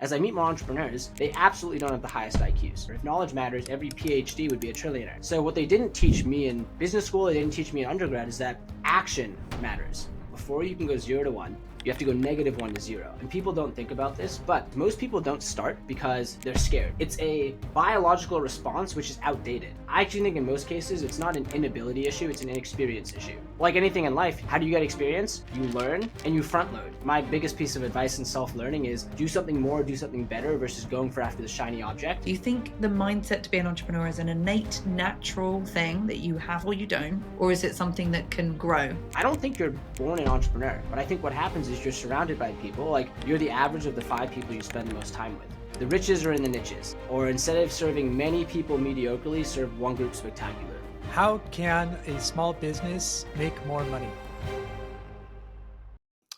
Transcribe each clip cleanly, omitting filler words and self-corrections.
As I meet more entrepreneurs, they absolutely don't have the highest IQs. If knowledge matters, every PhD would be a trillionaire. So what they didn't teach me in business school, they didn't teach me in undergrad, is that action matters. Before you can go 0 to 1, you have to go -1 to 0. And people don't think about this, but most people don't start because they're scared. It's a biological response which is outdated. I actually think in most cases, it's not an inability issue, it's an inexperience issue. Like anything in life, how do you get experience? You learn and you front load. My biggest piece of advice in self-learning is do something more, do something better versus going for after the shiny object. Do you think the mindset to be an entrepreneur is an innate, natural thing that you have or you don't? Or is it something that can grow? I don't think you're born an entrepreneur, but I think what happens is you're surrounded by people, like you're the average of the 5 people you spend the most time with. The riches are in the niches, or instead of serving many people mediocrely, serve one group spectacular. How can a small business make more money?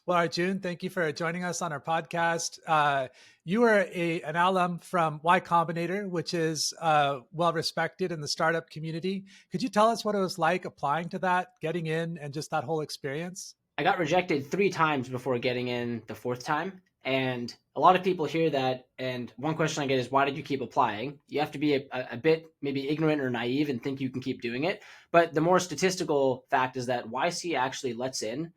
Well, Arjun, thank you for joining us on our podcast. You are an alum from Y Combinator, which is well respected in the startup community. Could you tell us what it was like applying to that, getting in, and just that whole experience? I got rejected 3 times before getting in the 4th time. And a lot of people hear that. And one question I get is, why did you keep applying? You have to be a bit maybe ignorant or naive and think you can keep doing it. But the more statistical fact is that YC actually lets in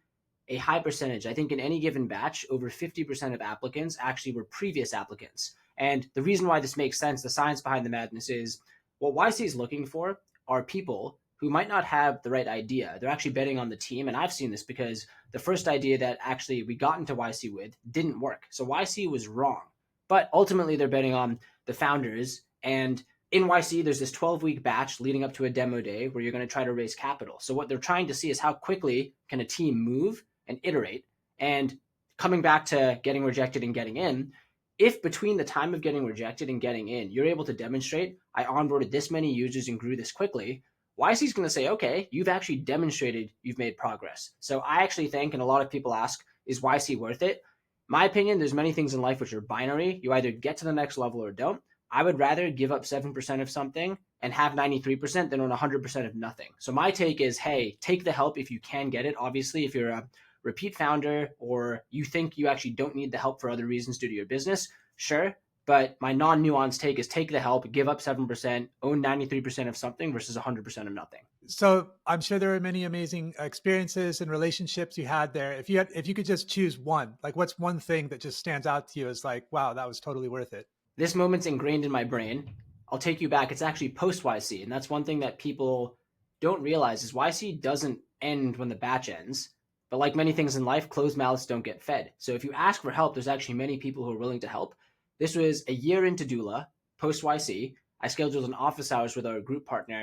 a high percentage. I think in any given batch, over 50% of applicants actually were previous applicants. And the reason why this makes sense, the science behind the madness, is what YC is looking for are people who might not have the right idea. They're actually betting on the team. And I've seen this because the first idea that actually we got into YC with didn't work. So YC was wrong. But ultimately, they're betting on the founders. And in YC, there's this 12-week batch leading up to a demo day where you're going to try to raise capital. So what they're trying to see is how quickly can a team move and iterate. And coming back to getting rejected and getting in, if between the time of getting rejected and getting in, you're able to demonstrate, I onboarded this many users and grew this quickly, YC is going to say, okay, you've actually demonstrated you've made progress. So I actually think, and a lot of people ask, is YC worth it? My opinion, there's many things in life which are binary. You either get to the next level or don't. I would rather give up 7% of something and have 93% than on 100% of nothing. So my take is, hey, take the help if you can get it. Obviously, if you're a repeat founder or you think you actually don't need the help for other reasons due to your business, sure. But my non-nuanced take is take the help, give up 7%, own 93% of something versus 100% of nothing. So I'm sure there are many amazing experiences and relationships you had there. If you could just choose one, like what's one thing that just stands out to you as like, wow, that was totally worth it? This moment's ingrained in my brain. I'll take you back. It's actually post YC. And that's one thing that people don't realize is YC doesn't end when the batch ends. But like many things in life, closed mouths don't get fed. So if you ask for help, there's actually many people who are willing to help. This was a year into doola, post YC. I scheduled an office hours with our group partner.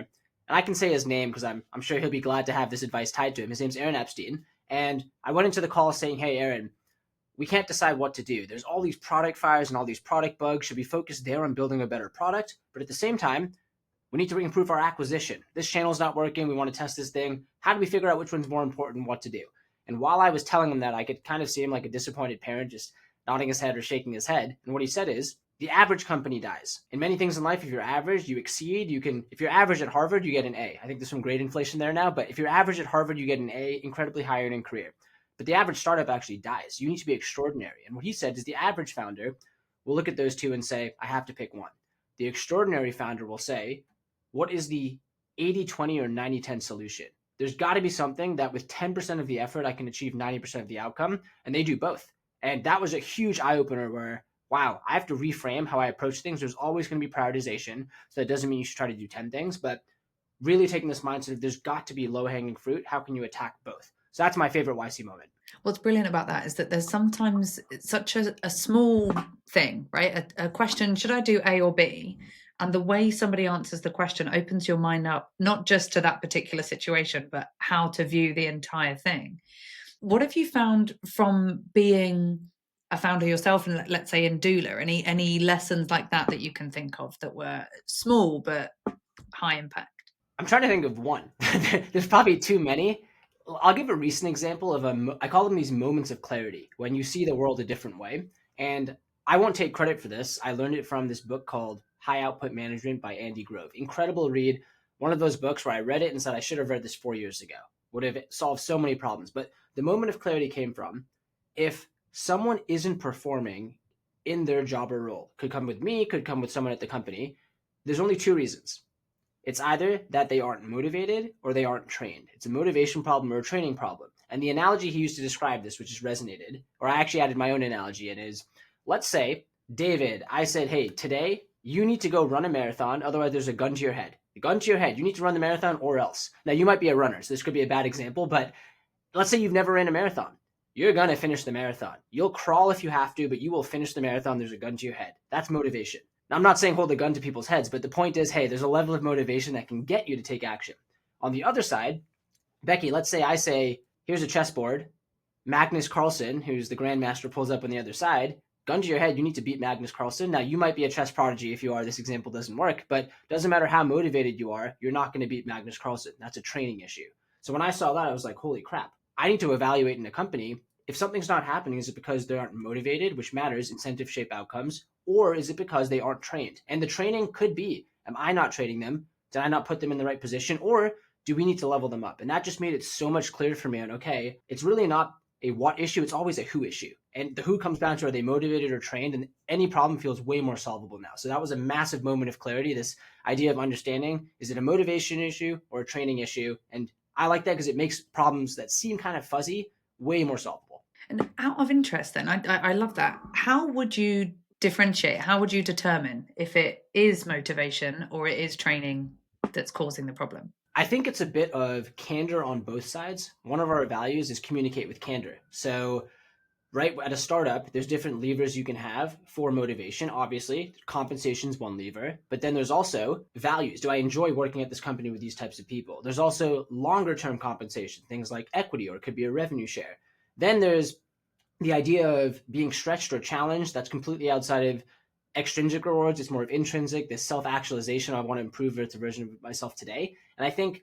And I can say his name because I'm sure he'll be glad to have this advice tied to him. His name's Aaron Epstein. And I went into the call saying, hey, Aaron, we can't decide what to do. There's all these product fires and all these product bugs. Should we focus there on building a better product? But at the same time, we need to improve our acquisition. This channel's not working. We want to test this thing. How do we figure out which one's more important, what to do? And while I was telling him that, I could kind of see him like a disappointed parent just nodding his head or shaking his head. And what he said is, the average company dies. In many things in life, if you're average, you exceed. If you're average at Harvard, you get an A. I think there's some great inflation there now, but if you're average at Harvard, you get an A, incredibly high earning career. But the average startup actually dies. You need to be extraordinary. And what he said is the average founder will look at those two and say, I have to pick one. The extraordinary founder will say, what is the 80-20 or 90-10 solution? There's got to be something that with 10% of the effort, I can achieve 90% of the outcome. And they do both. And that was a huge eye-opener where, wow, I have to reframe how I approach things. There's always going to be prioritization. So that doesn't mean you should try to do 10 things, but really taking this mindset of there's got to be low-hanging fruit. How can you attack both? So that's my favorite YC moment. What's brilliant about that is that there's sometimes such a small thing, right? A question, should I do A or B? And the way somebody answers the question opens your mind up, not just to that particular situation, but how to view the entire thing. What have you found from being a founder yourself, and let's say in doola, any lessons like that you can think of that were small but high impact? I'm trying to think of one. There's probably too many. I'll give a recent example of I call them these moments of clarity when you see the world a different way. And I won't take credit for this. I learned it from this book called High Output Management by Andy Grove. Incredible read. One of those books where I read it and said, I should have read this 4 years ago. Would have solved so many problems. But the moment of clarity came from, if someone isn't performing in their job or role. Could come with me, could come with someone at the company. There's only two reasons. It's either that they aren't motivated or they aren't trained. It's a motivation problem or a training problem. And the analogy he used to describe this, which has resonated, or I actually added my own analogy in, is let's say, David, I said, hey, today you need to go run a marathon, otherwise there's a gun to your head. A gun to your head. You need to run the marathon or else. Now, you might be a runner, so this could be a bad example, but let's say you've never ran a marathon. You're going to finish the marathon. You'll crawl if you have to, but you will finish the marathon. There's a gun to your head. That's motivation. Now, I'm not saying hold a gun to people's heads, but the point is, hey, there's a level of motivation that can get you to take action. On the other side, Becky, let's say I say, here's a chessboard. Magnus Carlsen, who's the grandmaster, pulls up on the other side. Gun to your head, you need to beat Magnus Carlsen. Now, you might be a chess prodigy. If you are, this example doesn't work, but doesn't matter how motivated you are, you're not going to beat Magnus Carlsen. That's a training issue. So when I saw that, I was like, holy crap. I need to evaluate in a company, if something's not happening, is it because they aren't motivated, which matters, incentive shape outcomes, or is it because they aren't trained? And the training could be, am I not training them? Did I not put them in the right position? Or do we need to level them up? And that just made it so much clearer for me on, okay, it's really not a what issue, it's always a who issue. And the who comes down to, are they motivated or trained? And any problem feels way more solvable now. So that was a massive moment of clarity, this idea of understanding, is it a motivation issue or a training issue? And I like that because it makes problems that seem kind of fuzzy way more solvable. And out of interest then, I love that. How would you differentiate? How would you determine if it is motivation or it is training that's causing the problem? I think it's a bit of candor on both sides. One of our values is communicate with candor. So right at a startup, there's different levers you can have for motivation. Obviously, compensation is one lever, but then there's also values. Do I enjoy working at this company with these types of people? There's also longer term compensation, things like equity, or it could be a revenue share. Then there's the idea of being stretched or challenged. That's completely outside of extrinsic rewards. It's more of intrinsic, this self-actualization. I want to improve the version of myself today. And I think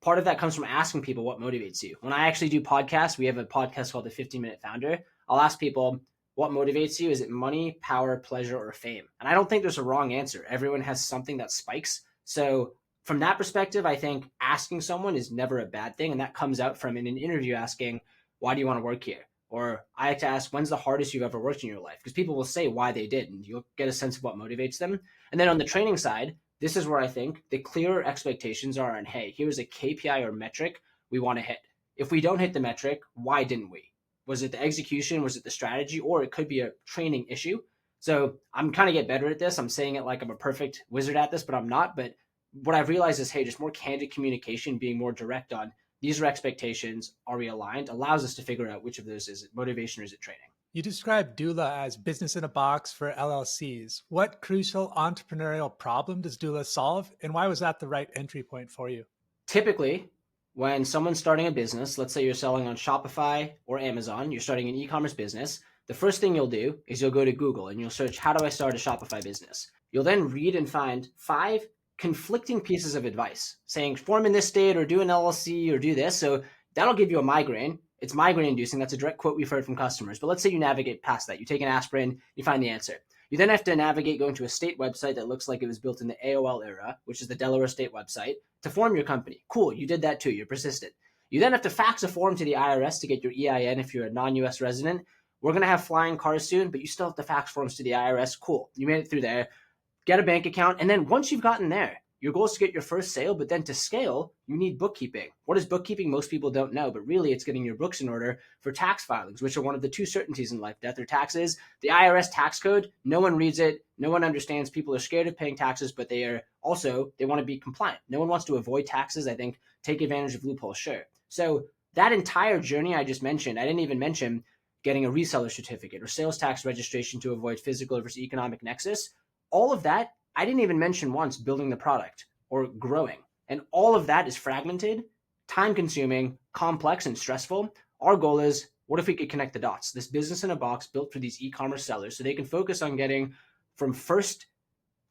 part of that comes from asking people what motivates you. When I actually do podcasts, we have a podcast called the 15-Minute Founder. I'll ask people, what motivates you? Is it money, power, pleasure, or fame? And I don't think there's a wrong answer. Everyone has something that spikes. So from that perspective, I think asking someone is never a bad thing. And that comes out from in an interview asking, why do you want to work here? Or I like to ask, when's the hardest you've ever worked in your life? Because people will say why they did, and you'll get a sense of what motivates them. And then on the training side, this is where I think the clearer expectations are on, hey, here's a KPI or metric we want to hit. If we don't hit the metric, why didn't we? Was it the execution? Was it the strategy? Or it could be a training issue. So I'm kind of get better at this. I'm saying it like I'm a perfect wizard at this, but I'm not. But what I've realized is, hey, just more candid communication, being more direct on, these are expectations, are we aligned, allows us to figure out which of those is it motivation or is it training. You described doola as business in a box for LLCs. What crucial entrepreneurial problem does doola solve, and why was that the right entry point for you? Typically, when someone's starting a business, let's say you're selling on Shopify or Amazon, you're starting an e-commerce business, the first thing you'll do is you'll go to Google and you'll search, how do I start a Shopify business? You'll then read and find 5 conflicting pieces of advice saying form in this state or do an LLC or do this. So that'll give you a migraine. It's migraine inducing. That's a direct quote we've heard from customers. But let's say you navigate past that. You take an aspirin, you find the answer. You then have to navigate going to a state website that looks like it was built in the AOL era, which is the Delaware State website, to form your company. Cool, you did that too. You're persistent. You then have to fax a form to the IRS to get your EIN if you're a non-US resident. We're going to have flying cars soon, but you still have to fax forms to the IRS. Cool, you made it through there. Get a bank account. And then once you've gotten there, your goal is to get your first sale, but then to scale, you need bookkeeping. What is bookkeeping? Most people don't know, but really it's getting your books in order for tax filings, which are one of the 2 certainties in life, death or taxes. The IRS tax code, no one reads it. No one understands. People are scared of paying taxes, but they want to be compliant. No one wants to avoid taxes. I think take advantage of loopholes, sure. So that entire journey I just mentioned, I didn't even mention getting a reseller certificate or sales tax registration to avoid physical versus economic nexus. All of that, I didn't even mention once building the product or growing. And all of that is fragmented, time-consuming, complex, and stressful. Our goal is, what if we could connect the dots? This business in a box built for these e-commerce sellers so they can focus on getting from first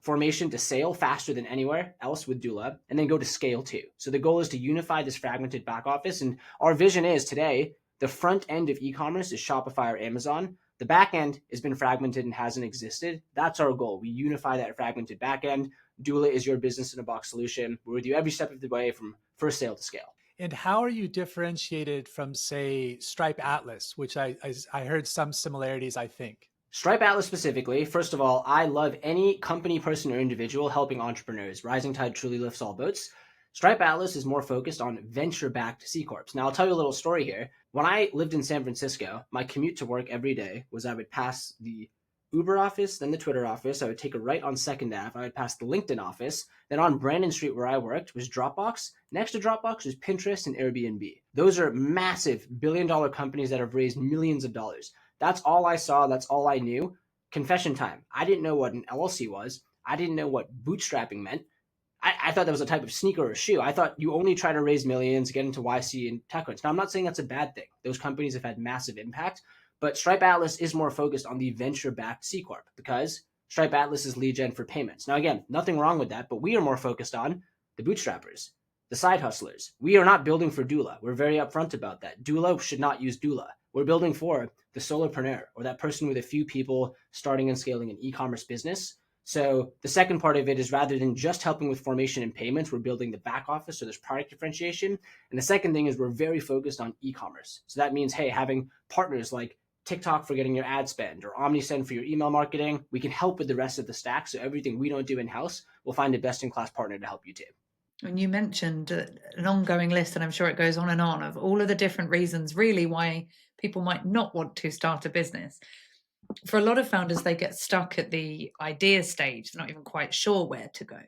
formation to sale faster than anywhere else with doola, and then go to scale too. So the goal is to unify this fragmented back office. And our vision is today, the front end of e-commerce is Shopify or Amazon. The back end has been fragmented and hasn't existed. That's our goal. We unify that fragmented back end. Doola is your business in a box solution. We're with you every step of the way from first sale to scale. And how are you differentiated from, say, Stripe Atlas, which I heard some similarities, I think? Stripe Atlas specifically, first of all, I love any company, person, or individual helping entrepreneurs. Rising tide truly lifts all boats. Stripe Atlas is more focused on venture-backed C Corps. Now, I'll tell you a little story here. When I lived in San Francisco, my commute to work every day was I would pass the Uber office, then the Twitter office. I would take a right on 2nd Ave. I would pass the LinkedIn office. Then on Brandon Street, where I worked, was Dropbox. Next to Dropbox was Pinterest and Airbnb. Those are massive billion-dollar companies that have raised millions of dollars. That's all I saw. That's all I knew. Confession time. I didn't know what an LLC was. I didn't know what bootstrapping meant. I thought that was a type of sneaker or shoe. I thought you only try to raise millions, get into YC and TechCrunch. Now, I'm not saying that's a bad thing. Those companies have had massive impact, but Stripe Atlas is more focused on the venture-backed C Corp because Stripe Atlas is lead gen for payments. Now, again, nothing wrong with that, but we are more focused on the bootstrappers, the side hustlers. We are not building for doola. We're very upfront about that. Doola should not use doola. We're building for the solopreneur or that person with a few people starting and scaling an e-commerce business. So the second part of it is rather than just helping with formation and payments, we're building the back office. So there's product differentiation. And the second thing is we're very focused on e-commerce. So that means, hey, having partners like TikTok for getting your ad spend or OmniSend for your email marketing, we can help with the rest of the stack. So everything we don't do in-house, we'll find a best-in-class partner to help you too. And you mentioned an ongoing list, and I'm sure it goes on, of all of the different reasons really why people might not want to start a business. For a lot of founders, they get stuck at the idea stage. They're not even quite sure where to go.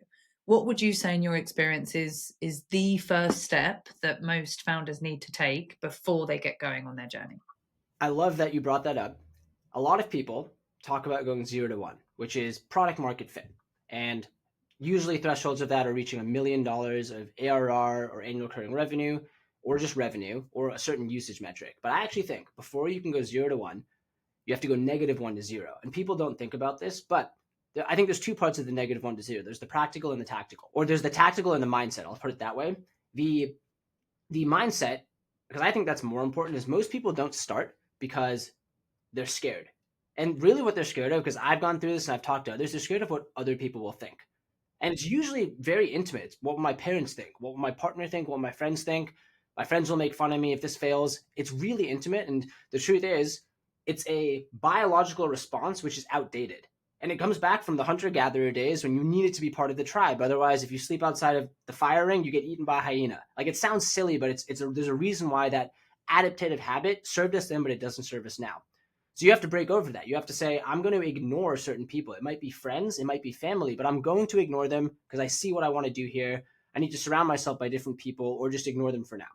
What would you say in your experience is the first step that most founders need to take before they get going on their journey? I love that you brought that up. A lot of people talk about going 0 to 1, which is product market fit. And usually thresholds of that are reaching $1 million of ARR or annual recurring revenue, or just revenue, or a certain usage metric. But I actually think before you can go 0 to 1, you have to go -1 to 0. And people don't think about this, but I think there's two parts of the -1 to 0. There's the practical and the tactical, or there's the tactical and the mindset. I'll put it that way. The mindset, because I think that's more important, is most people don't start because they're scared. And really what they're scared of, because I've gone through this and I've talked to others, they're scared of what other people will think. And it's usually very intimate. It's what will my parents think? What will my partner think? What will my friends think? My friends will make fun of me if this fails. It's really intimate. And the truth is, it's a biological response which is outdated. And it comes back from the hunter-gatherer days when you needed to be part of the tribe. Otherwise, if you sleep outside of the fire ring, you get eaten by a hyena. Like, it sounds silly, but there's a reason why that adaptive habit served us then, but it doesn't serve us now. So you have to break over that. You have to say, I'm going to ignore certain people. It might be friends, it might be family, but I'm going to ignore them because I see what I want to do here. I need to surround myself by different people or just ignore them for now.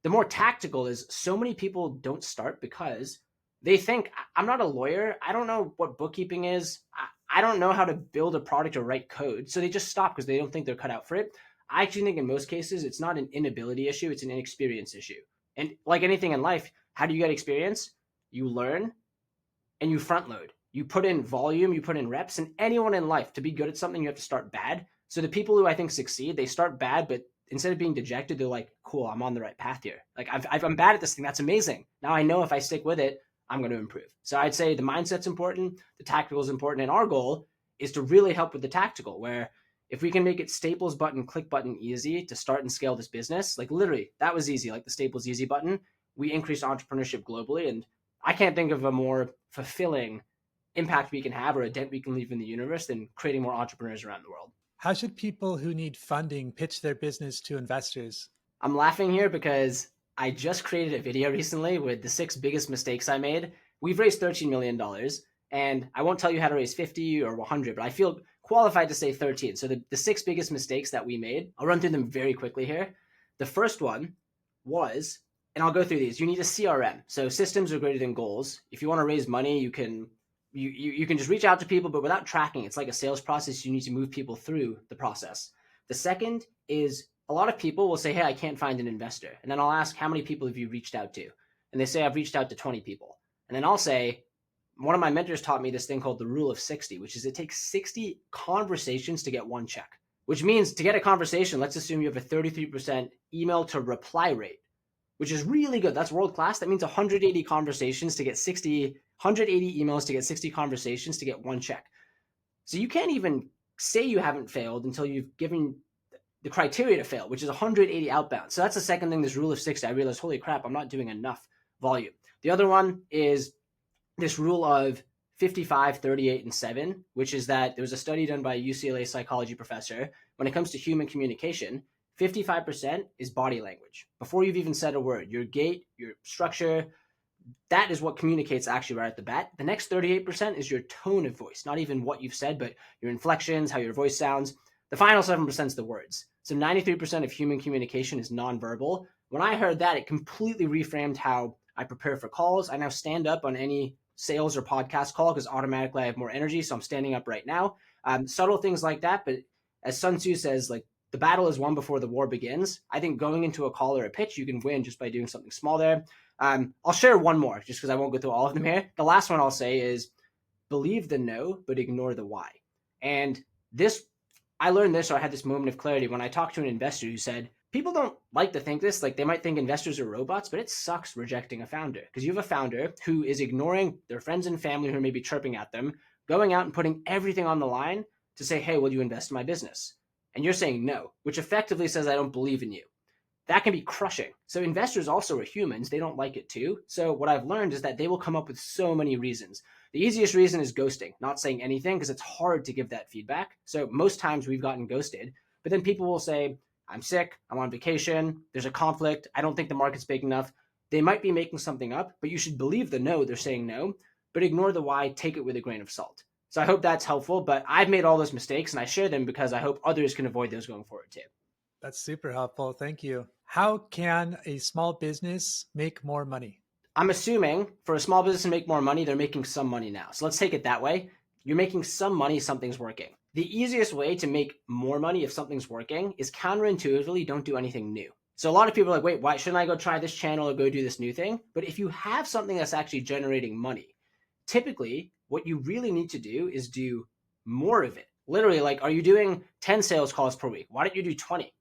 The more tactical is so many people don't start because they think, I'm not a lawyer. I don't know what bookkeeping is. I don't know how to build a product or write code. So they just stop because they don't think they're cut out for it. I actually think in most cases, it's not an inability issue. It's an inexperience issue. And like anything in life, how do you get experience? You learn and you front load. You put in volume, you put in reps, and anyone in life, to be good at something, you have to start bad. So the people who I think succeed, they start bad, but instead of being dejected, they're like, cool, I'm on the right path here. Like, I'm bad at this thing. That's amazing. Now I know if I stick with it, I'm going to improve. So I'd say the mindset's important, the tactical is important, and our goal is to really help with the tactical, where if we can make it Staples button, click button easy to start and scale this business, like literally that was easy, like the Staples easy button, we increased entrepreneurship globally. And I can't think of a more fulfilling impact we can have or a dent we can leave in the universe than creating more entrepreneurs around the world. How should people who need funding pitch their business to investors? I'm laughing here because I just created a video recently with the 6 biggest mistakes I made. We've raised $13 million, and I won't tell you how to raise 50 or 100, but I feel qualified to say 13. So the 6 biggest mistakes that we made, I'll run through them very quickly here. The first one was, and I'll go through these, you need a CRM. So systems are greater than goals. If you want to raise money, you can just reach out to people, but without tracking. It's like a sales process. You need to move people through the process. The second is, a lot of people will say, hey, I can't find an investor. And then I'll ask, how many people have you reached out to? And they say, I've reached out to 20 people. And then I'll say, one of my mentors taught me this thing called the rule of 60, which is it takes 60 conversations to get 1 check, which means to get a conversation, let's assume you have a 33% email to reply rate, which is really good. That's world-class. That means 180 conversations to get 180 emails to get 60 conversations to get 1 check. So you can't even say you haven't failed until you've given the criteria to fail, which is 180 outbound. So that's the second thing, this rule of 60. I realized, holy crap, I'm not doing enough volume. The other one is this rule of 55, 38, and 7, which is that there was a study done by a UCLA psychology professor. When it comes to human communication, 55% is body language. Before you've even said a word, your gait, your structure, that is what communicates actually right at the bat. The next 38% is your tone of voice, not even what you've said, but your inflections, how your voice sounds. The final 7% is the words. So 93% of human communication is nonverbal. When I heard that, it completely reframed how I prepare for calls. I now stand up on any sales or podcast call because automatically I have more energy. So I'm standing up right now. Subtle things like that. But as Sun Tzu says, like, the battle is won before the war begins. I think going into a call or a pitch, you can win just by doing something small there. I'll share one more just because I won't go through all of them here. The last one I'll say is believe the no, but ignore the why. And this, I learned this, or I had this moment of clarity when I talked to an investor who said, people don't like to think this, like they might think investors are robots, but it sucks rejecting a founder because you have a founder who is ignoring their friends and family who are maybe chirping at them, going out and putting everything on the line to say, hey, will you invest in my business? And you're saying no, which effectively says I don't believe in you. That can be crushing. So investors also are humans. They don't like it too. So what I've learned is that they will come up with so many reasons. The easiest reason is ghosting, not saying anything, because it's hard to give that feedback. So most times we've gotten ghosted, but then people will say, I'm sick, I'm on vacation, there's a conflict, I don't think the market's big enough. They might be making something up, but you should believe the no, they're saying no, but ignore the why, take it with a grain of salt. So I hope that's helpful, but I've made all those mistakes and I share them because I hope others can avoid those going forward too. That's super helpful. Thank you. How can a small business make more money? I'm assuming for a small business to make more money, they're making some money now. So let's take it that way. You're making some money, something's working. The easiest way to make more money if something's working is counterintuitively don't do anything new. So a lot of people are like, wait, why shouldn't I go try this channel or go do this new thing? But if you have something that's actually generating money, typically what you really need to do is do more of it. Literally, like, are you doing 10 sales calls per week? Why don't you do 20?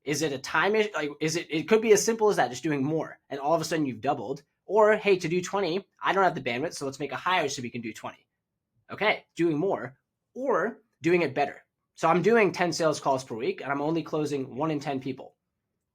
Is it a time issue? Like, it could be as simple as that, just doing more. And all of a sudden you've doubled. Or, hey, to do 20, I don't have the bandwidth, so let's make a hire so we can do 20. Okay, doing more or doing it better. So I'm doing 10 sales calls per week and I'm only closing 1 in 10 people.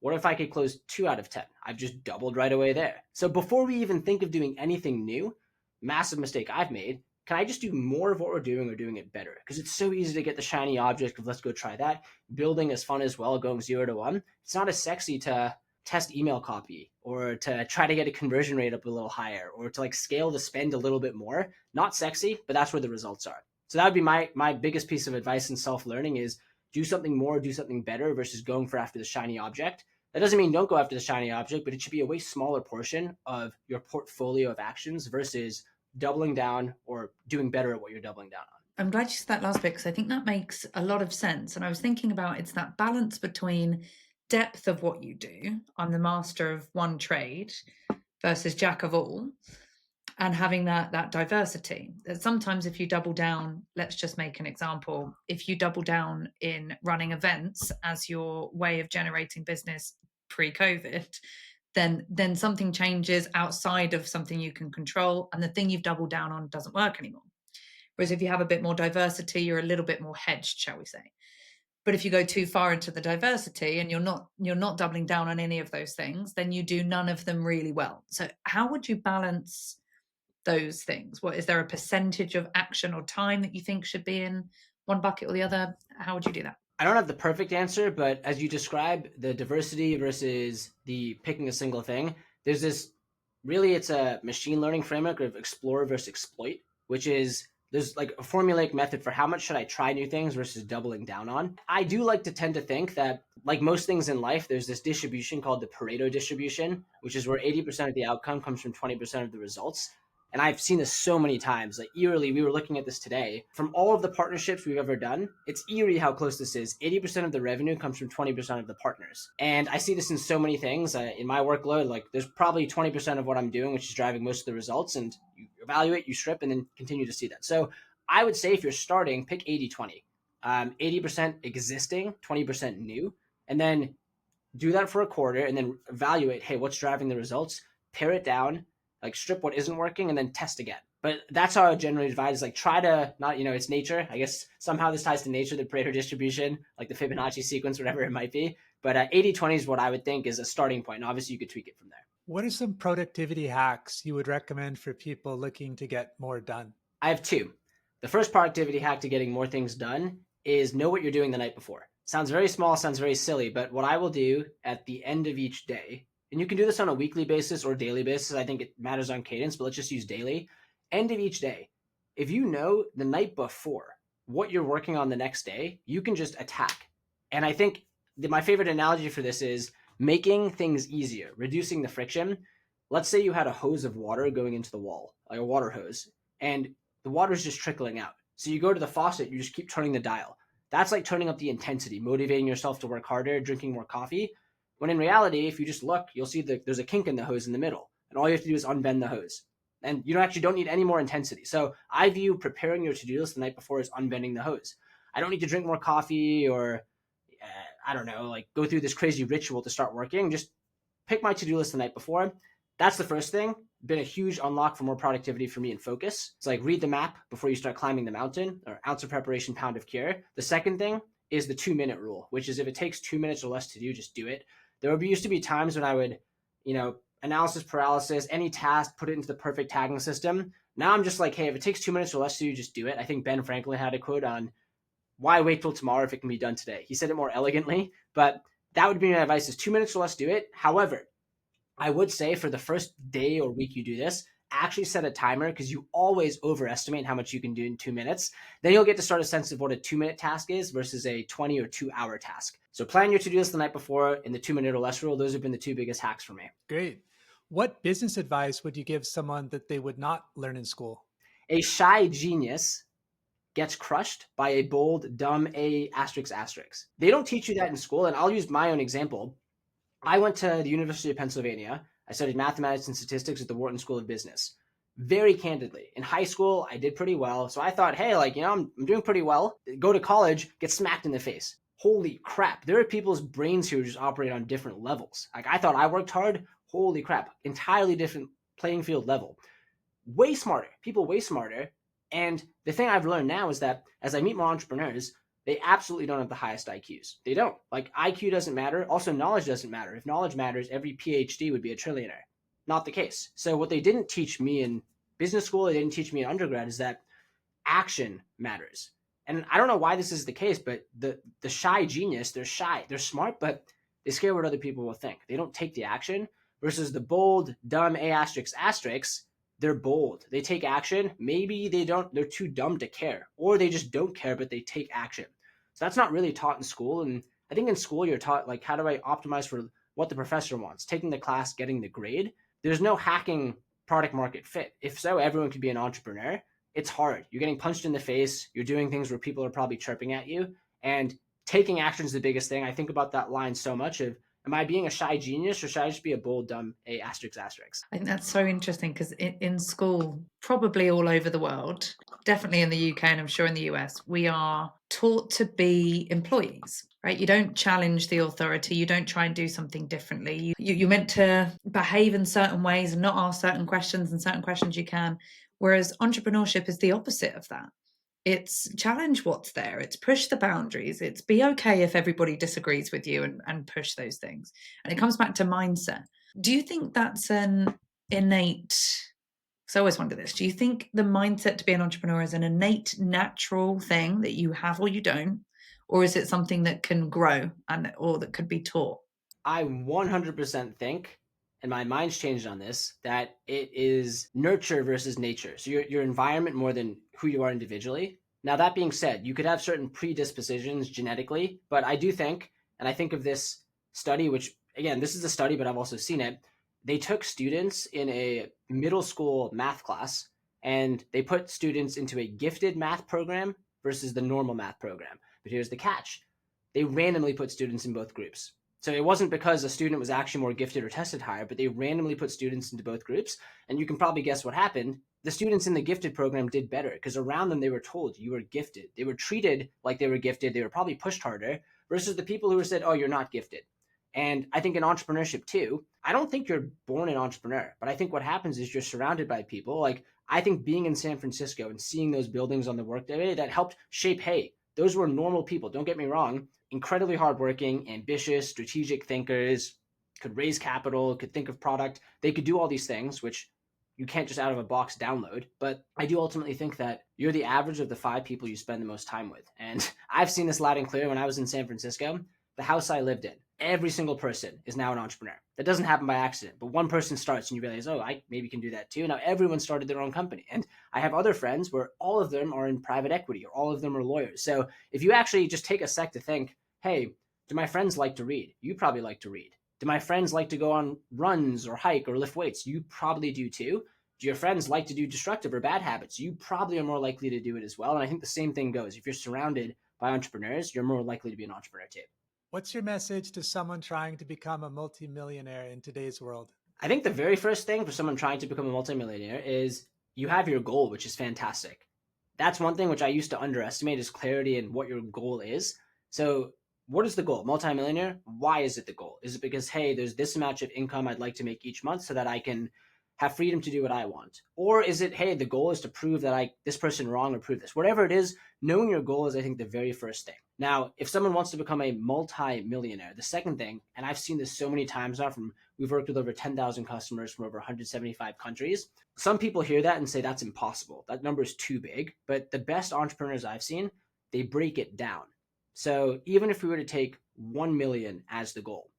What if I could close 2 out of 10? I've just doubled right away there. So before we even think of doing anything new, massive mistake I've made, can I just do more of what we're doing or doing it better? Because it's so easy to get the shiny object of let's go try that. Building is fun as well, going 0 to 1. It's not as sexy to test email copy or to try to get a conversion rate up a little higher or to like scale the spend a little bit more. Not sexy, but that's where the results are. So that would be my biggest piece of advice in self-learning is do something more, do something better versus going for after the shiny object. That doesn't mean don't go after the shiny object, but it should be a way smaller portion of your portfolio of actions versus doubling down or doing better at what you're doubling down on. I'm glad you said that last bit because I think that makes a lot of sense. And I was thinking about it's that balance between depth of what you do. I'm the master of one trade versus jack of all, and having that diversity. That sometimes if you double down, let's just make an example. If you double down in running events as your way of generating business pre-COVID, then something changes outside of something you can control, and the thing you've doubled down on doesn't work anymore. Whereas if you have a bit more diversity, you're a little bit more hedged, shall we say. But if you go too far into the diversity and you're not doubling down on any of those things, then you do none of them really well. So how would you balance those things? What is there a percentage of action or time that you think should be in one bucket or the other? How would you do that? I don't have the perfect answer, but as you describe the diversity versus the picking a single thing, there's this really, it's a machine learning framework of explore versus exploit, which is there's like a formulaic method for how much should I try new things versus doubling down on. I do like to tend to think that like most things in life, there's this distribution called the Pareto distribution, which is where 80% of the outcome comes from 20% of the results. And I've seen this so many times, like eerily, we were looking at this today. From all of the partnerships we've ever done, it's eerie how close this is. 80% of the revenue comes from 20% of the partners. And I see this in so many things. In my workload, like there's probably 20% of what I'm doing, which is driving most of the results. And you evaluate, you strip, and then continue to see that. So I would say if you're starting, pick 80-20. 80% existing, 20% new. And then do that for a quarter and then evaluate, hey, what's driving the results? Pare it down, like strip what isn't working and then test again. But that's how I generally advise is like try to not, it's nature. I guess somehow this ties to nature, the Pareto distribution, like the Fibonacci sequence, whatever it might be. But 80-20 is what I would think is a starting point. And obviously you could tweak it from there. What are some productivity hacks you would recommend for people looking to get more done? I have two. The first productivity hack to getting more things done is know what you're doing the night before. Sounds very small, sounds very silly, but what I will do at the end of each day, and you can do this on a weekly basis or daily basis. I think it matters on cadence, but let's just use daily. End of each day. If you know the night before what you're working on the next day, you can just attack. And I think my favorite analogy for this is making things easier, reducing the friction. Let's say you had a hose of water going into the wall, like a water hose, and the water is just trickling out. So you go to the faucet, you just keep turning the dial. That's like turning up the intensity, motivating yourself to work harder, drinking more coffee. When in reality, if you just look, you'll see that there's a kink in the hose in the middle. And all you have to do is unbend the hose. And you don't need any more intensity. So I view preparing your to-do list the night before as unbending the hose. I don't need to drink more coffee or, I don't know, like go through this crazy ritual to start working. Just pick my to-do list the night before. That's the first thing. Been a huge unlock for more productivity for me and focus. It's like read the map before you start climbing the mountain, or ounce of preparation, pound of cure. The second thing is the 2-minute rule, which is if it takes 2 minutes or less to do, just do it. Used to be times when I would, analysis paralysis, any task, put it into the perfect tagging system. Now I'm just like, hey, if it takes 2 minutes or less to do, just do it. I think Ben Franklin had a quote on why wait till tomorrow if it can be done today. He said it more elegantly, but that would be my advice is 2 minutes or less, do it. However, I would say for the first day or week you do this, actually set a timer because you always overestimate how much you can do in 2 minutes. Then you'll get to start a sense of what a 2-minute task is versus a 20 or 2-hour task. So plan your to-do list the night before in the 2-minute or less rule. Those have been the two biggest hacks for me. Great. What business advice would you give someone that they would not learn in school? A shy genius gets crushed by a bold, dumb A asterisk asterisk. They don't teach you that in school. And I'll use my own example. I went to the University of Pennsylvania. I studied mathematics and statistics at the Wharton School of Business. Very candidly, in high school, I did pretty well. So I thought, hey, I'm doing pretty well. Go to college, get smacked in the face. Holy crap. There are people's brains who just operate on different levels. Like I thought I worked hard. Holy crap. Entirely different playing field level. Way smarter. People way smarter. And the thing I've learned now is that as I meet more entrepreneurs, they absolutely don't have the highest IQs. They don't. Like IQ doesn't matter. Also, knowledge doesn't matter. If knowledge matters, every PhD would be a trillionaire. Not the case. So what they didn't teach me in business school, they didn't teach me in undergrad is that action matters. And I don't know why this is the case, but the shy genius, they're shy. They're smart, but they scare what other people will think. They don't take the action versus the bold, dumb A asterisk asterisk. They're bold. They take action. Maybe they're too dumb to care, or they just don't care, but they take action. So that's not really taught in school. And I think in school, you're taught like, how do I optimize for what the professor wants? Taking the class, getting the grade. There's no hacking product market fit. If so, everyone could be an entrepreneur. It's hard. You're getting punched in the face. You're doing things where people are probably chirping at you, and taking action is the biggest thing. I think about that line so much of, am I being a shy genius or should I just be a bold, dumb A asterisk asterisk? I think that's so interesting because in school, probably all over the world, definitely in the UK and I'm sure in the US, we are taught to be employees, right? You don't challenge the authority. You don't try and do something differently. You're meant to behave in certain ways and not ask certain questions, and certain questions you can. Whereas entrepreneurship is the opposite of that. It's challenge what's there. It's push the boundaries. It's be okay if everybody disagrees with you and push those things. And it comes back to mindset. Do you think that's an innate? So I always wonder this. Do you think the mindset to be an entrepreneur is an innate, natural thing that you have or you don't? Or is it something that can grow or that could be taught? I 100% think, and my mind's changed on this, that it is nurture versus nature. So your environment more than who you are individually. Now, that being said, you could have certain predispositions genetically, but I do think, and I think of this study, which again, this is a study, but I've also seen it. They took students in a middle school math class and they put students into a gifted math program versus the normal math program. But here's the catch. They randomly put students in both groups. So it wasn't because a student was actually more gifted or tested higher, but they randomly put students into both groups. And you can probably guess what happened. The students in the gifted program did better because around them, they were told you were gifted. They were treated like they were gifted. They were probably pushed harder versus the people who were said, oh, you're not gifted. And I think in entrepreneurship too, I don't think you're born an entrepreneur, but I think what happens is you're surrounded by people. Like I think being in San Francisco and seeing those buildings on the workday that helped shape, hey, those were normal people. Don't get me wrong. Incredibly hardworking, ambitious, strategic thinkers, could raise capital, could think of product. They could do all these things, which you can't just out of a box download. But I do ultimately think that you're the average of the 5 people you spend the most time with. And I've seen this loud and clear when I was in San Francisco. The house I lived in, every single person is now an entrepreneur. That doesn't happen by accident, but one person starts and you realize, oh, I maybe can do that too. Now everyone started their own company. And I have other friends where all of them are in private equity or all of them are lawyers. So if you actually just take a sec to think, hey, do my friends like to read? You probably like to read. Do my friends like to go on runs or hike or lift weights? You probably do too. Do your friends like to do destructive or bad habits? You probably are more likely to do it as well. And I think the same thing goes. If you're surrounded by entrepreneurs, you're more likely to be an entrepreneur too. What's your message to someone trying to become a multimillionaire in today's world? I think the very first thing for someone trying to become a multimillionaire is you have your goal, which is fantastic. That's one thing which I used to underestimate is clarity in what your goal is. So what is the goal? Multimillionaire? Why is it the goal? Is it because, hey, there's this amount of income I'd like to make each month so that I can have freedom to do what I want? Or is it, hey, the goal is to prove that this person wrong or prove this? Whatever it is, knowing your goal is, I think, the very first thing. Now, if someone wants to become a multi-millionaire, the second thing, and I've seen this so many times now we've worked with over 10,000 customers from over 175 countries. Some people hear that and say that's impossible. That number is too big. But the best entrepreneurs I've seen, they break it down. So even if we were to take 1 million as the goal,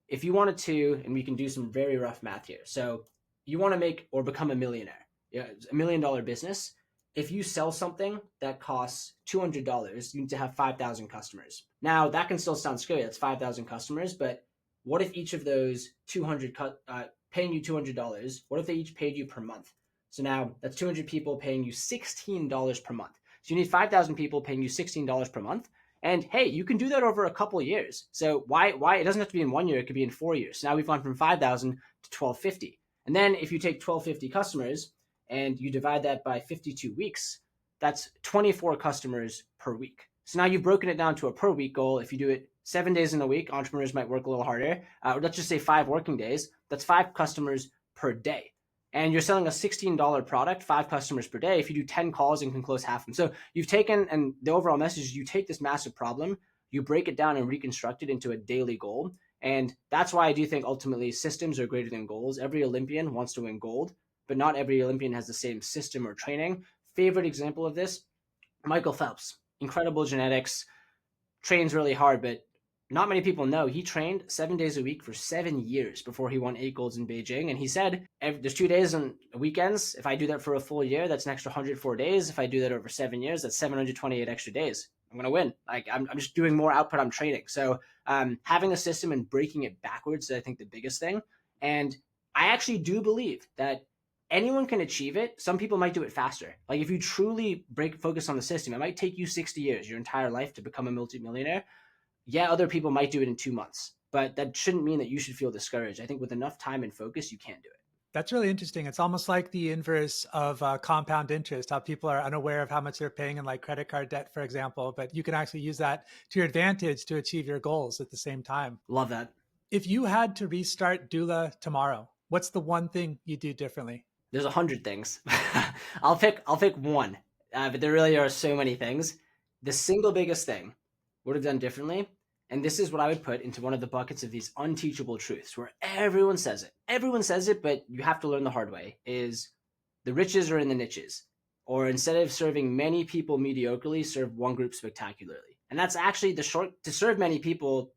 if you wanted to, and we can do some very rough math here. So you want to make or become a millionaire, $1 million business. If you sell something that costs $200, you need to have 5,000 customers. Now that can still sound scary. That's 5,000 customers, but what if each of those paying you $200? What if they each paid you per month? So now that's 200 people paying you $16 per month. So you need 5,000 people paying you $16 per month. And hey, you can do that over a couple of years. So why it doesn't have to be in 1 year, it could be in 4 years. So now we've gone from 5,000 to 1,250. And then if you take 1,250 customers and you divide that by 52 weeks, that's 24 customers per week. So now you've broken it down to a per week goal. If you do it 7 days in a week, entrepreneurs might work a little harder. Or let's just say 5 working days. That's 5 customers per day. And you're selling a $16 product, 5 customers per day. If you do 10 calls and can close half of them. So you've taken, and the overall message is you take this massive problem, you break it down and reconstruct it into a daily goal. And that's why I do think ultimately systems are greater than goals. Every Olympian wants to win gold, but not every Olympian has the same system or training. Favorite example of this, Michael Phelps, incredible genetics, trains really hard, but not many people know he trained 7 days a week for 7 years before he won 8 golds in Beijing. And he said, there's 2 days on weekends. If I do that for a full year, that's an extra 104 days. If I do that over 7 years, that's 728 extra days. I'm going to win. I'm just doing more output on training. So having a system and breaking it backwards is, I think, the biggest thing. And I actually do believe that anyone can achieve it. Some people might do it faster. Like if you truly focus on the system, it might take you 60 years, your entire life, to become a multimillionaire. Yeah, other people might do it in 2 months, but that shouldn't mean that you should feel discouraged. I think with enough time and focus, you can do it. That's really interesting. It's almost like the inverse of compound interest, how people are unaware of how much they're paying in like credit card debt, for example, but you can actually use that to your advantage to achieve your goals at the same time. Love that. If you had to restart Doola tomorrow, what's the one thing you do differently? There's 100 things. I'll pick one, but there really are so many things. The single biggest thing would have done differently, and this is what I would put into one of the buckets of these unteachable truths where everyone says it, but you have to learn the hard way, is the riches are in the niches. Or instead of serving many people mediocrely, serve one group spectacularly. And that's actually to serve many people.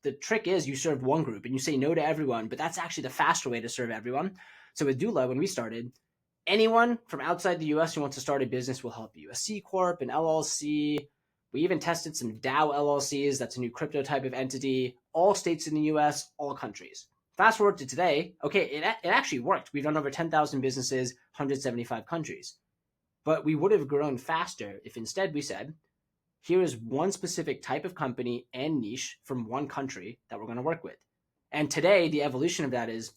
The trick is you serve one group and you say no to everyone, but that's actually the faster way to serve everyone. So with Doola, when we started, anyone from outside the US who wants to start a business will help you. A C Corp, an LLC. We even tested some DAO LLCs. That's a new crypto type of entity. All states in the US, all countries. Fast forward to today. Okay, it actually worked. We've done over 10,000 businesses, 175 countries. But we would have grown faster if instead we said, here is one specific type of company and niche from one country that we're going to work with. And today, the evolution of that is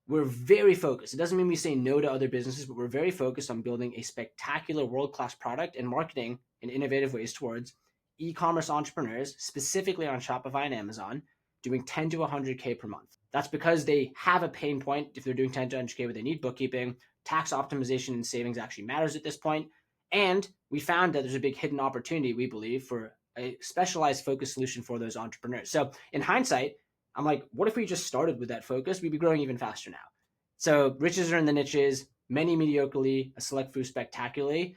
we're very focused. It doesn't mean we say no to other businesses, but we're very focused on building a spectacular world-class product and marketing in innovative ways towards e-commerce entrepreneurs, specifically on Shopify and Amazon, doing 10 to 100K per month. That's because they have a pain point. If they're doing 10 to 100K where they need bookkeeping, tax optimization and savings actually matters at this point. And we found that there's a big hidden opportunity, we believe, for a specialized focus solution for those entrepreneurs. So in hindsight, I'm like, what if we just started with that focus? We'd be growing even faster now. So riches are in the niches, many mediocrely, a select few spectacularly.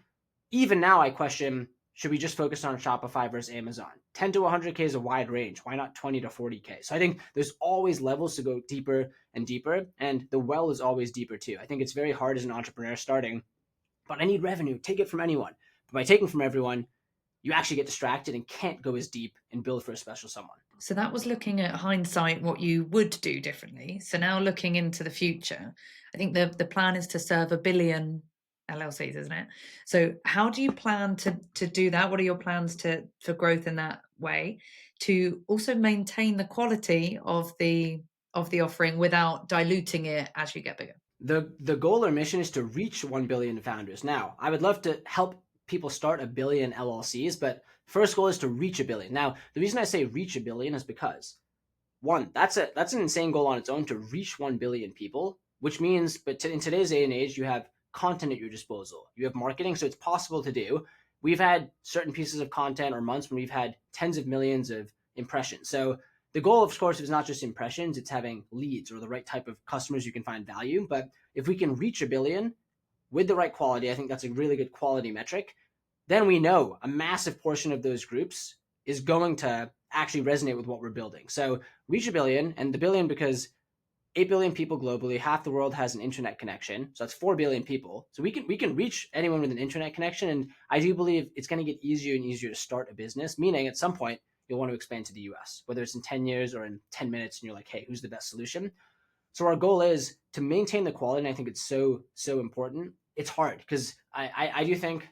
Even now, I question, should we just focus on Shopify versus Amazon? 10 to 100K is a wide range. Why not 20 to 40K? So I think there's always levels to go deeper and deeper, and the well is always deeper too. I think it's very hard as an entrepreneur starting, but I need revenue. Take it from anyone. But by taking from everyone, you actually get distracted and can't go as deep and build for a special someone. So that was looking at hindsight, what you would do differently. So now looking into the future, I think the plan is to serve 1 billion LLCs, isn't it? So how do you plan to do that? What are your plans for growth in that way, to also maintain the quality of the offering without diluting it as you get bigger? The goal or mission is to reach 1 billion founders. Now, I would love to help people start 1 billion LLCs, but first goal is to reach 1 billion. Now, the reason I say reach 1 billion is because, one, that's an insane goal on its own, to reach 1 billion people, which means, in today's day and age, you have content at your disposal. You have marketing, so it's possible to do. We've had certain pieces of content or months when we've had tens of millions of impressions. So the goal, of course, is not just impressions, it's having leads or the right type of customers you can find value. But if we can reach 1 billion with the right quality, I think that's a really good quality metric. Then we know a massive portion of those groups is going to actually resonate with what we're building. So reach 1 billion, and the billion because 8 billion people globally, half the world has an internet connection. So that's 4 billion people. So we can reach anyone with an internet connection. And I do believe it's going to get easier and easier to start a business, meaning at some point you'll want to expand to the US, whether it's in 10 years or in 10 minutes, and you're like, hey, who's the best solution? So our goal is to maintain the quality. And I think it's so important. It's hard because I do think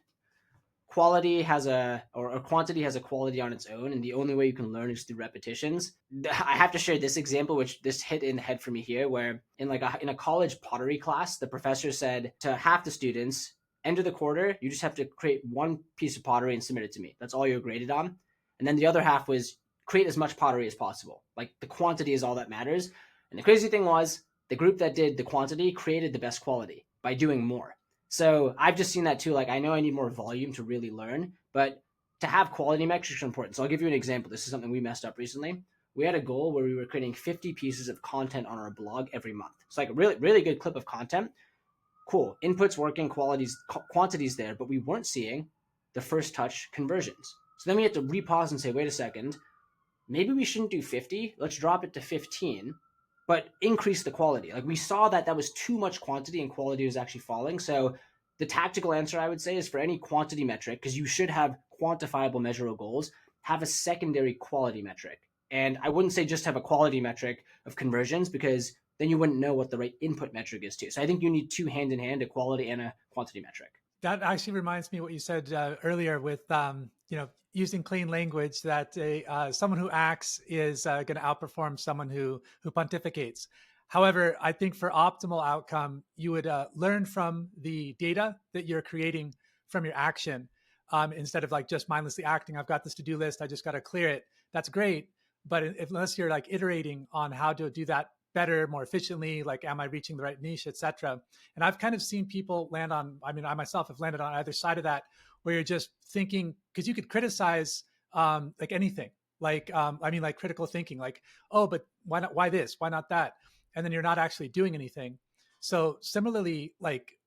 quality has or quantity has a quality on its own, and the only way you can learn is through repetitions. I have to share this example, which this hit in the head for me here, where in a college pottery class, the professor said to half the students, end of the quarter, you just have to create one piece of pottery and submit it to me. That's all you're graded on. And then the other half was create as much pottery as possible. Like, the quantity is all that matters. And the crazy thing was, the group that did the quantity created the best quality by doing more. So I've just seen that too. Like, I know I need more volume to really learn, but to have quality metrics are important. So I'll give you an example. This is something we messed up recently. We had a goal where we were creating 50 pieces of content on our blog every month. It's like a really, really good clip of content. Cool. Inputs working, quantities there, but we weren't seeing the first touch conversions. So then we had to repause and say, wait a second, maybe we shouldn't do 50. Let's drop it to 15, but increase the quality. Like, we saw that was too much quantity and quality was actually falling. So the tactical answer, I would say, is for any quantity metric, because you should have quantifiable, measurable goals, have a secondary quality metric. And I wouldn't say just have a quality metric of conversions, because then you wouldn't know what the right input metric is too. So I think you need two hand in hand, a quality and a quantity metric. That actually reminds me of what you said earlier with, using clean language, that someone who acts is going to outperform someone who pontificates. However, I think for optimal outcome, you would learn from the data that you're creating from your action, instead of like just mindlessly acting. I've got this to-do list, I just got to clear it. That's great. But unless you're like iterating on how to do that better, more efficiently, like, am I reaching the right niche, etc. And I've kind of seen people land on, I myself have landed on either side of that, where you're just thinking, because you could criticize like anything, like critical thinking, like, oh, but why not? Why this? Why not that? And then you're not actually doing anything. So similarly, like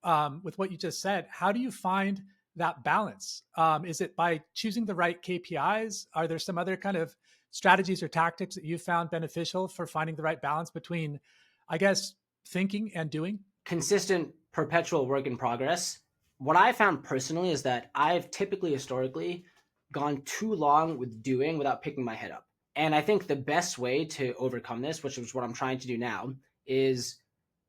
with what you just said, how do you find that balance? Is it by choosing the right KPIs? Are there some other kind of strategies or tactics that you found beneficial for finding the right balance between, I guess, thinking and doing? Consistent, perpetual work in progress. What I found personally is that I've typically, historically, gone too long with doing without picking my head up. And I think the best way to overcome this, which is what I'm trying to do now, is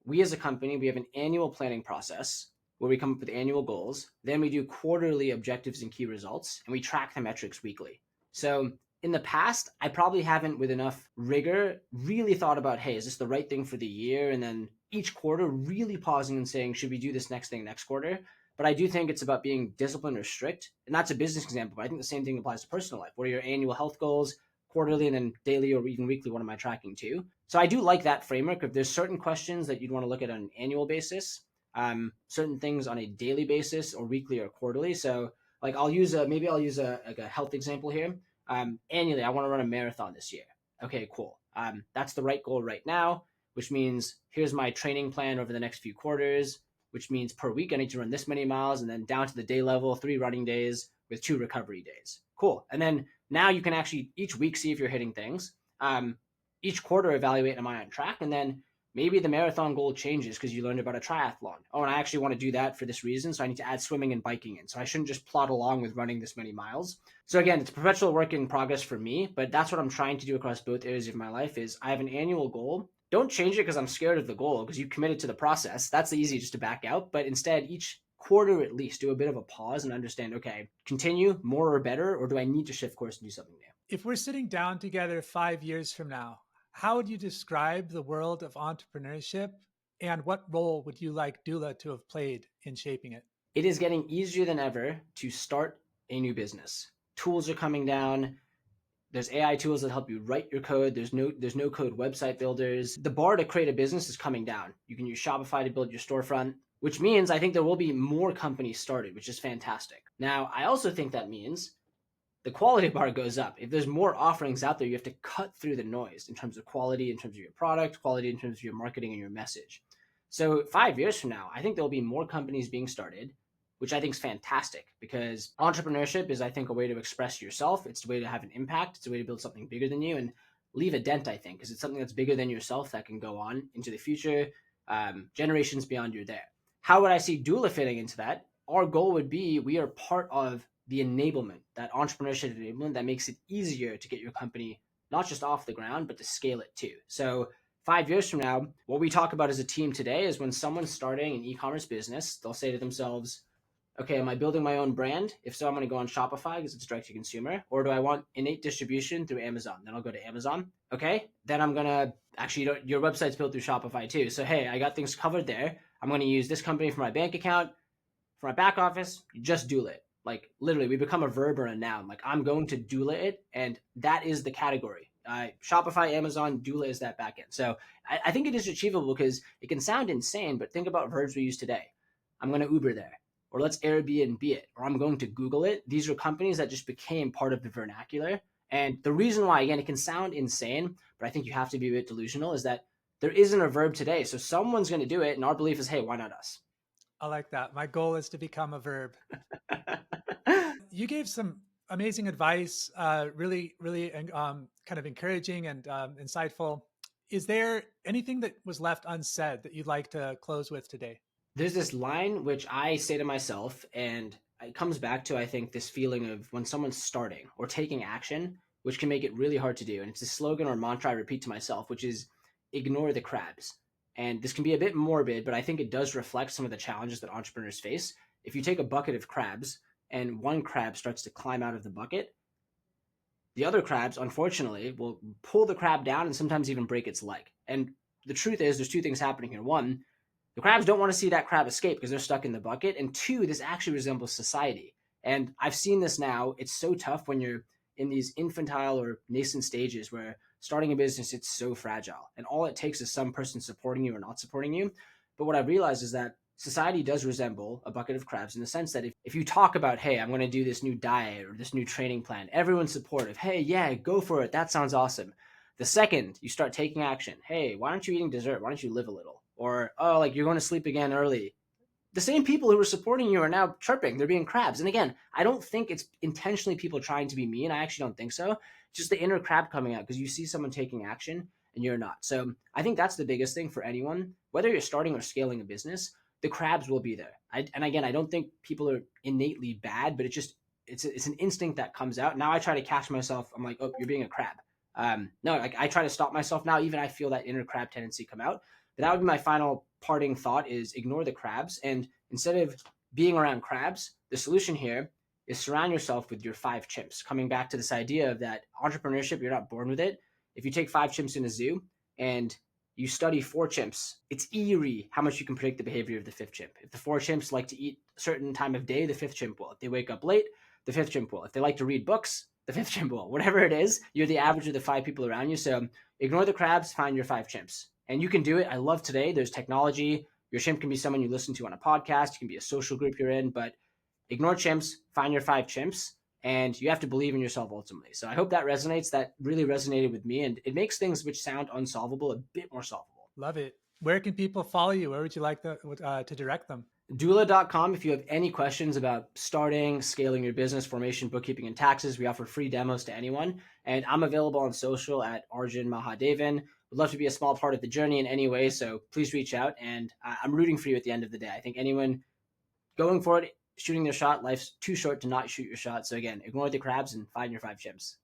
we as a company, we have an annual planning process where we come up with annual goals. Then we do quarterly objectives and key results, and we track the metrics weekly. So in the past, I probably haven't, with enough rigor, really thought about, hey, is this the right thing for the year? And then each quarter really pausing and saying, should we do this next thing next quarter? But I do think it's about being disciplined or strict. And that's a business example, but I think the same thing applies to personal life, where your annual health goals, quarterly, and then daily or even weekly, what am I tracking too? So I do like that framework. If there's certain questions that you'd want to look at on an annual basis, certain things on a daily basis or weekly or quarterly. So like I'll use a health example here. Annually, I want to run a marathon this year. Okay, cool. That's the right goal right now, which means here's my training plan over the next few quarters. which means per week I need to run this many miles, and then down to the day level, 3 running days with 2 recovery days. Cool. And then now you can actually each week see if you're hitting things. Each quarter evaluate, am I on track? And then maybe the marathon goal changes because you learned about a triathlon. Oh, and I actually want to do that for this reason, so I need to add swimming and biking in. So I shouldn't just plod along with running this many miles. So again, it's perpetual work in progress for me, but that's what I'm trying to do across both areas of my life is I have an annual goal. Don't change it because I'm scared of the goal, because you committed to the process. That's the easy just to back out. But instead, each quarter at least, do a bit of a pause and understand, okay, continue more or better, or do I need to shift course and do something new? If we're sitting down together 5 years from now, how would you describe the world of entrepreneurship, and what role would you like Doola to have played in shaping it? It is getting easier than ever to start a new business. Tools are coming down. There's AI tools that help you write your code. There's no code website builders. The bar to create a business is coming down. You can use Shopify to build your storefront, which means I think there will be more companies started, which is fantastic. Now, I also think that means the quality bar goes up. If there's more offerings out there, you have to cut through the noise in terms of quality, in terms of your product, quality in terms of your marketing and your message. So 5 years from now, I think there'll be more companies being started, which I think is fantastic, because entrepreneurship is, I think, a way to express yourself. It's a way to have an impact. It's a way to build something bigger than you and leave a dent, I think, because it's something that's bigger than yourself that can go on into the future, generations beyond you're there. How would I see Doola fitting into that? Our goal would be, we are part of the enablement, that entrepreneurship enablement that makes it easier to get your company not just off the ground, but to scale it too. So 5 years from now, what we talk about as a team today is when someone's starting an e-commerce business, they'll say to themselves, okay, am I building my own brand? If so, I'm going to go on Shopify because it's direct to consumer. Or do I want innate distribution through Amazon? Then I'll go to Amazon. Okay, then I'm going to actually, your website's built through Shopify too. So, hey, I got things covered there. I'm going to use this company for my bank account, for my back office, just Doola it. Like literally, we become a verb or a noun. Like I'm going to Doola it, and that is the category. Shopify, Amazon, Doola is that backend. So I think it is achievable because it can sound insane, but think about verbs we use today. I'm going to Uber there, or let's Airbnb it, or I'm going to Google it. These are companies that just became part of the vernacular. And the reason why, again, it can sound insane, but I think you have to be a bit delusional, is that there isn't a verb today. So someone's going to do it. And our belief is, hey, why not us? I like that. My goal is to become a verb. You gave some amazing advice, really kind of encouraging and insightful. Is there anything that was left unsaid that you'd like to close with today? There's this line which I say to myself, and it comes back to, I think, this feeling of when someone's starting or taking action, which can make it really hard to do. And it's a slogan or mantra I repeat to myself, which is ignore the crabs. And this can be a bit morbid, but I think it does reflect some of the challenges that entrepreneurs face. If you take a bucket of crabs and one crab starts to climb out of the bucket, the other crabs, unfortunately, will pull the crab down and sometimes even break its leg. And the truth is, there's two things happening here. One, the crabs don't want to see that crab escape because they're stuck in the bucket. And two, this actually resembles society. And I've seen this now. It's so tough when you're in these infantile or nascent stages where starting a business, it's so fragile. And all it takes is some person supporting you or not supporting you. But what I've realized is that society does resemble a bucket of crabs in the sense that if you talk about, hey, I'm going to do this new diet or this new training plan, everyone's supportive. Hey, yeah, go for it. That sounds awesome. The second you start taking action, hey, why aren't you eating dessert? Why don't you live a little? Or, oh, like you're going to sleep again early. The same people who were supporting you are now chirping. They're being crabs. And again, I don't think it's intentionally people trying to be mean. I actually don't think so. It's just the inner crab coming out because you see someone taking action and you're not. So I think that's the biggest thing for anyone, whether you're starting or scaling a business, the crabs will be there. And again, I don't think people are innately bad, but it's an instinct that comes out. Now I try to catch myself. I'm like, oh, you're being a crab. No, like I try to stop myself now. Even I feel that inner crab tendency come out. But that would be my final parting thought is ignore the crabs. And instead of being around crabs, the solution here is surround yourself with your 5 chimps. Coming back to this idea of that entrepreneurship, you're not born with it. If you take 5 chimps in a zoo and you study 4 chimps, it's eerie how much you can predict the behavior of the 5th chimp. If the 4 chimps like to eat a certain time of day, the 5th chimp will. If they wake up late, the 5th chimp will. If they like to read books, the 5th chimp will. Whatever it is, you're the average of the 5 people around you. So ignore the crabs, find your 5 chimps. And you can do it. I love today. There's technology. Your chimp can be someone you listen to on a podcast. It can be a social group you're in, but ignore chimps, find your 5 chimps, and you have to believe in yourself ultimately. So I hope that resonates. That really resonated with me, and it makes things which sound unsolvable a bit more solvable. Love it. Where can people follow you? Where would you like to direct them? Doola.com. If you have any questions about starting, scaling your business, formation, bookkeeping, and taxes, we offer free demos to anyone. And I'm available on social at Arjun Mahadevan. Would love to be a small part of the journey in any way. So please reach out. And I'm rooting for you at the end of the day. I think anyone going for it, shooting their shot, life's too short to not shoot your shot. So again, ignore the crabs and find your 5 gems.